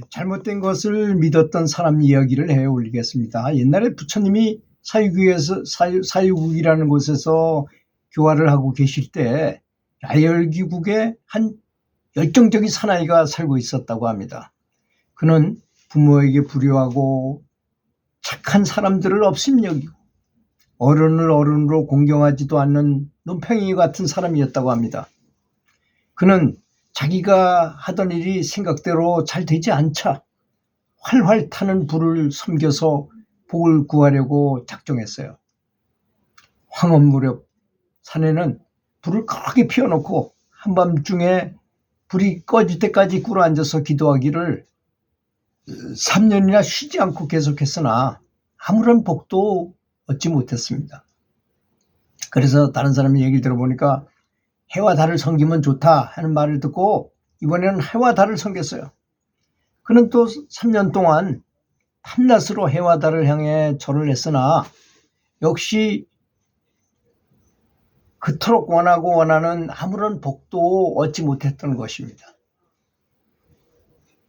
잘못된 것을 믿었던 사람 이야기를 해 올리겠습니다. 옛날에 부처님이 사유국이라는 곳에서 교화를 하고 계실 때 라열기국에 한 열정적인 사나이가 살고 있었다고 합니다. 그는 부모에게 불효하고 착한 사람들을 업심 여기고 어른을 어른으로 공경하지도 않는 논팽이 같은 사람이었다고 합니다. 그는 자기가 하던 일이 생각대로 잘 되지 않자 활활 타는 불을 섬겨서 복을 구하려고 작정했어요. 황혼무렵 산에는 불을 크게 피워놓고 한밤중에 불이 꺼질 때까지 꿇어앉아서 기도하기를 3년이나 쉬지 않고 계속했으나 아무런 복도 얻지 못했습니다. 그래서 다른 사람의 얘기를 들어보니까 해와 달을 섬기면 좋다 하는 말을 듣고 이번에는 해와 달을 섬겼어요. 그는 또 3년 동안 밤낮으로 해와 달을 향해 절을 했으나 역시 그토록 원하고 원하는 아무런 복도 얻지 못했던 것입니다.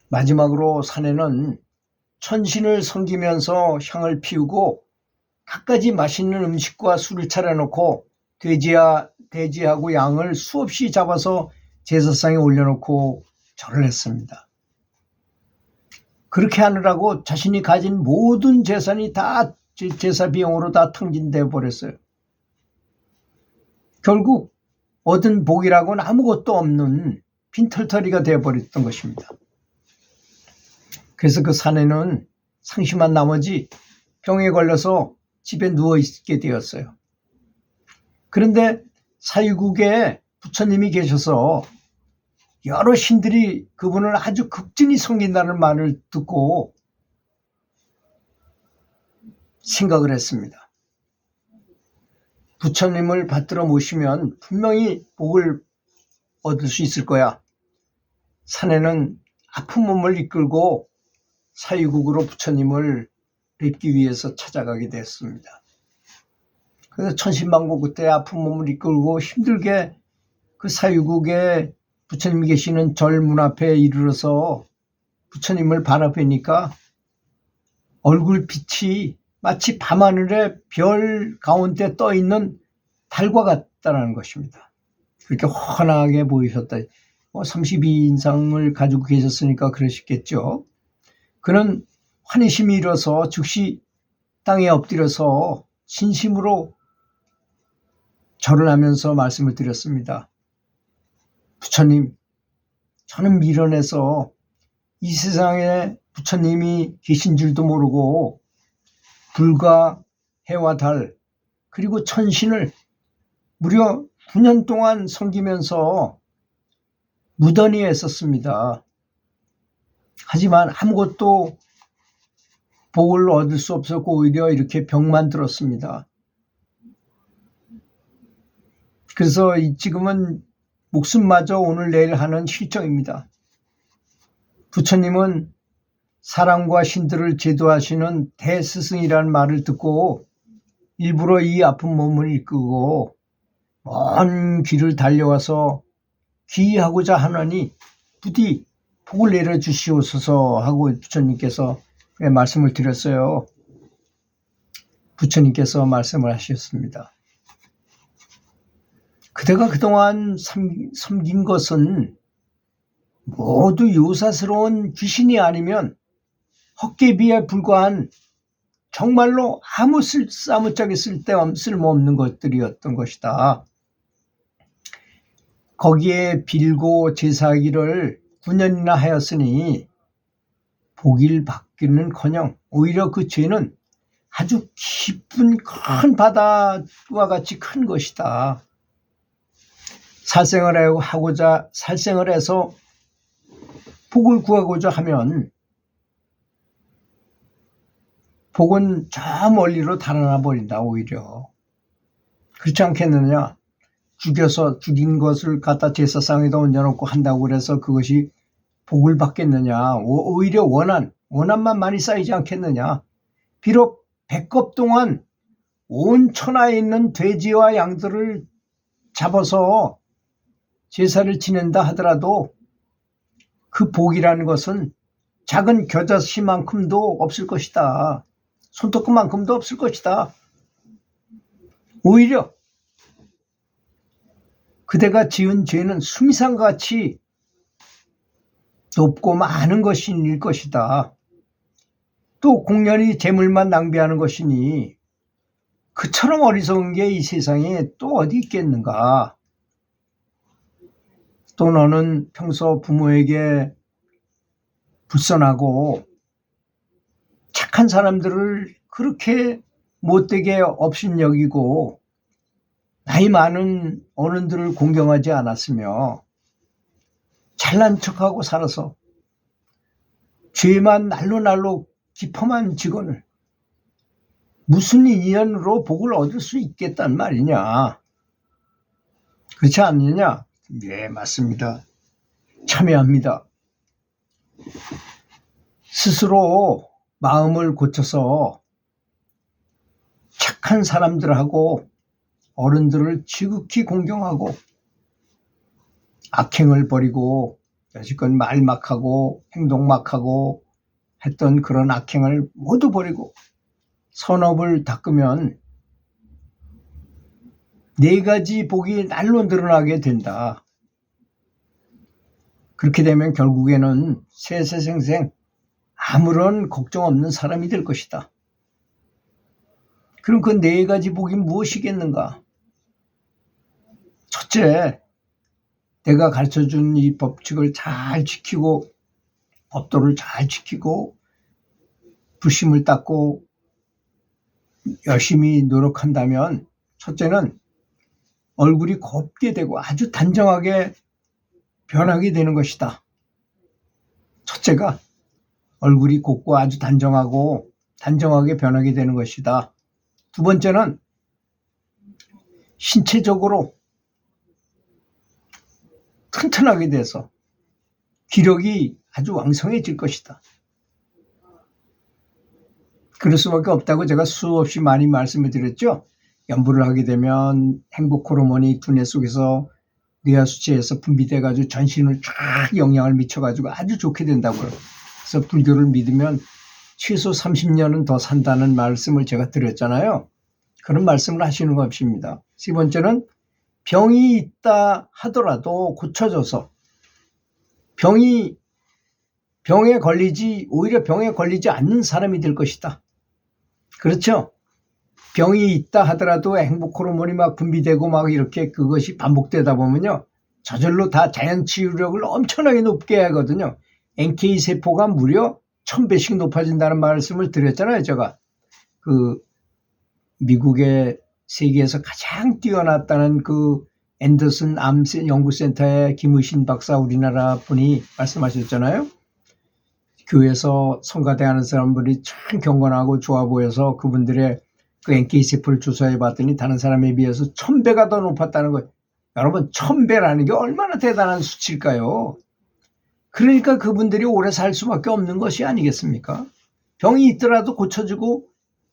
마지막으로 산에는 천신을 섬기면서 향을 피우고 갖가지 맛있는 음식과 술을 차려놓고 돼지하고 양을 수없이 잡아서 제사상에 올려놓고 절을 했습니다. 그렇게 하느라고 자신이 가진 모든 재산이 다 제사 비용으로 다 탕진돼 버렸어요. 결국 얻은 복이라고는 아무것도 없는 빈털터리가 되어버렸던 것입니다. 그래서 그 사내는 상심한 나머지 병에 걸려서 집에 누워있게 되었어요. 그런데 사유국에 부처님이 계셔서 여러 신들이 그분을 아주 극진히 섬긴다는 말을 듣고 생각을 했습니다. 부처님을 받들어 모시면 분명히 복을 얻을 수 있을 거야. 사내는 아픈 몸을 이끌고 사유국으로 부처님을 뵙기 위해서 찾아가게 됐습니다. 그래서 천신만고 그때 아픈 몸을 이끌고 힘들게 그 사유국에 부처님이 계시는 절 문 앞에 이르러서 부처님을 바라보니까 얼굴빛이 마치 밤하늘의 별 가운데 떠있는 달과 같다는 것입니다. 그렇게 환하게 보이셨다. 32인상을 가지고 계셨으니까 그러셨겠죠. 그는 환희심이 일어서 즉시 땅에 엎드려서 진심으로 절을 하면서 말씀을 드렸습니다. 부처님, 저는 미련해서 이 세상에 부처님이 계신 줄도 모르고 불과 해와 달 그리고 천신을 무려 9년 동안 섬기면서 무던히 애썼습니다. 하지만 아무것도 복을 얻을 수 없었고 오히려 이렇게 병만 들었습니다. 그래서 지금은 목숨마저 오늘 내일 하는 실정입니다. 부처님은 사람과 신들을 제도하시는 대스승이라는 말을 듣고 일부러 이 아픈 몸을 이끌고 먼 길을 달려와서 귀의하고자 하노니 부디 복을 내려주시옵소서 하고 부처님께서 말씀을 드렸어요. 부처님께서 말씀을 하셨습니다. 그대가 그동안 섬긴 것은 모두 요사스러운 귀신이 아니면 헛개비에 불과한 정말로 아무짝에 쓸모없는 것들이었던 것이다. 거기에 빌고 제사하기를 9년이나 하였으니 복을 받기는커녕 오히려 그 죄는 아주 깊은 큰 바다와 같이 큰 것이다. 살생을 해서 복을 구하고자 하면 복은 저 멀리로 달아나 버린다. 오히려 그렇지 않겠느냐. 죽인 것을 갖다 제사상에다 얹어놓고 한다고 그래서 그것이 복을 받겠느냐. 오히려 원한만 많이 쌓이지 않겠느냐. 비록 100겁 동안 온 천하에 있는 돼지와 양들을 잡아서 제사를 지낸다 하더라도 그 복이라는 것은 작은 겨자씨만큼도 없을 것이다. 손톱만큼도 없을 것이다. 오히려 그대가 지은 죄는 수미산같이 높고 많은 것일 것이다. 또 공연히 재물만 낭비하는 것이니 그처럼 어리석은 게 이 세상에 또 어디 있겠는가. 또 너는 평소 부모에게 불선하고 착한 사람들을 그렇게 못되게 업신여기고 나이 많은 어른들을 공경하지 않았으며 잘난 척하고 살아서 죄만 날로 깊어만 직원을 무슨 인연으로 복을 얻을 수 있겠단 말이냐. 그렇지 않느냐? 예, 맞습니다. 참여합니다. 스스로 마음을 고쳐서 착한 사람들하고 어른들을 지극히 공경하고 악행을 버리고 여지껏 말 막하고 행동 막하고 했던 그런 악행을 모두 버리고 선업을 닦으면 4가지 복이 날로 늘어나게 된다. 그렇게 되면 결국에는 세세생생 아무런 걱정 없는 사람이 될 것이다. 그럼 그 4가지 복이 무엇이겠는가? 첫째, 내가 가르쳐준 이 법칙을 잘 지키고 법도를 잘 지키고 불심을 닦고 열심히 노력한다면 첫째는 얼굴이 곱게 되고 아주 단정하게 변하게 되는 것이다. 첫째가 얼굴이 곱고 아주 단정하게 변하게 되는 것이다. 두 번째는 신체적으로 튼튼하게 돼서 기력이 아주 왕성해질 것이다. 그럴 수밖에 없다고 제가 수없이 많이 말씀을 드렸죠. 연부를 하게 되면 행복 호르몬이 두뇌 속에서 뇌하수체에서 분비돼가지고 전신을 쫙 영향을 미쳐가지고 아주 좋게 된다고요. 그래서 불교를 믿으면 최소 30년은 더 산다는 말씀을 제가 드렸잖아요. 그런 말씀을 하시는 것입니다. 세 번째는 병이 있다 하더라도 고쳐져서 오히려 병에 걸리지 않는 사람이 될 것이다. 그렇죠? 병이 있다 하더라도 행복 호르몬이 막 분비되고 막 이렇게 그것이 반복되다 보면요. 저절로 다 자연 치유력을 엄청나게 높게 하거든요. NK 세포가 무려 1000배씩 높아진다는 말씀을 드렸잖아요. 제가 그 미국의 세계에서 가장 뛰어났다는 그 앤더슨 암 연구센터의 김의신 박사 우리나라 분이 말씀하셨잖아요. 교회에서 성가대 하는 사람들이 참 경건하고 좋아 보여서 그분들의 그 NK세포를 조사해 봤더니 다른 사람에 비해서 1000배가 더 높았다는 거예요. 여러분 1000배라는 게 얼마나 대단한 수치일까요? 그러니까 그분들이 오래 살 수밖에 없는 것이 아니겠습니까? 병이 있더라도 고쳐지고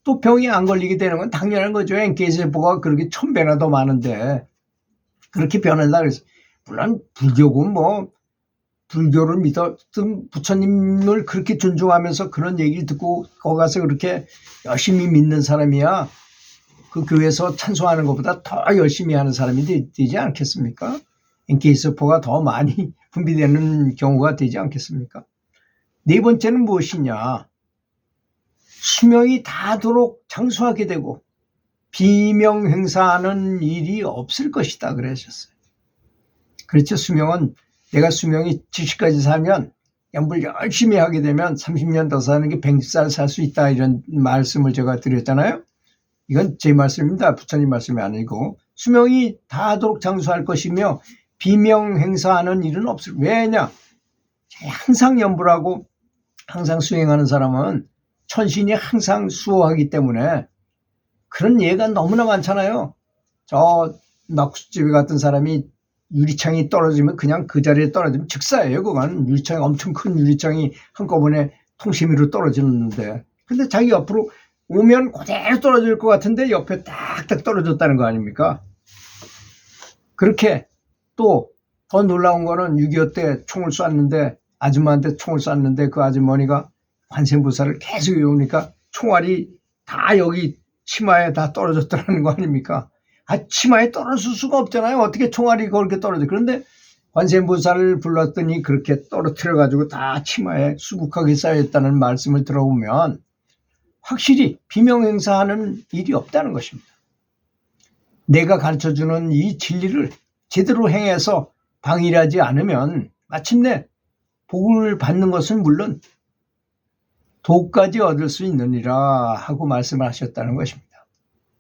또 병이 안 걸리게 되는 건 당연한 거죠. NK세포가 그렇게 1000배나 더 많은데 그렇게 변한다 그래서 물론 불교고 불교를 믿었던 부처님을 그렇게 존중하면서 그런 얘기를 듣고 거기 가서 그렇게 열심히 믿는 사람이야 그 교회에서 찬송하는 것보다 더 열심히 하는 사람이 되지 않겠습니까? NK세포가 더 많이 분비되는 경우가 되지 않겠습니까? 네 번째는 무엇이냐? 수명이 닿도록 장수하게 되고 비명 행사하는 일이 없을 것이다 그러셨어요. 그렇죠. 내가 수명이 70까지 살면 양불 열심히 하게 되면 30년 더 사는 게 100살 살 수 있다 이런 말씀을 제가 드렸잖아요. 이건 제 말씀입니다. 부처님 말씀이 아니고 수명이 닿도록 장수할 것이며 비명 행사하는 일은 없을. 왜냐? 항상 연불하고 항상 수행하는 사람은 천신이 항상 수호하기 때문에 그런 예가 너무나 많잖아요. 저 낙수집에 같은 사람이 유리창이 떨어지면 그냥 그 자리에 떨어지면 즉사예요. 그건 유리창이 엄청 큰 유리창이 한꺼번에 통심이로 떨어지는데 근데 자기 옆으로 오면 그대로 떨어질 것 같은데 옆에 딱딱 떨어졌다는 거 아닙니까? 그렇게 또 더 놀라운 거는 6.25 때 총을 쐈는데 아줌마한테 총을 쐈는데 그 아주머니가 관세음보살을 계속 외우니까 총알이 다 여기 치마에 다 떨어졌더라는 거 아닙니까? 치마에 떨어질 수가 없잖아요. 어떻게 총알이 그렇게 떨어져. 그런데 관세음보살을 불렀더니 그렇게 떨어뜨려가지고 다 치마에 수북하게 쌓여있다는 말씀을 들어보면 확실히 비명행사하는 일이 없다는 것입니다. 내가 가르쳐주는 이 진리를 제대로 행해서 방일하지 않으면 마침내 복을 받는 것은 물론 도까지 얻을 수 있느니라 하고 말씀을 하셨다는 것입니다.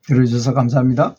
들어주셔서 감사합니다.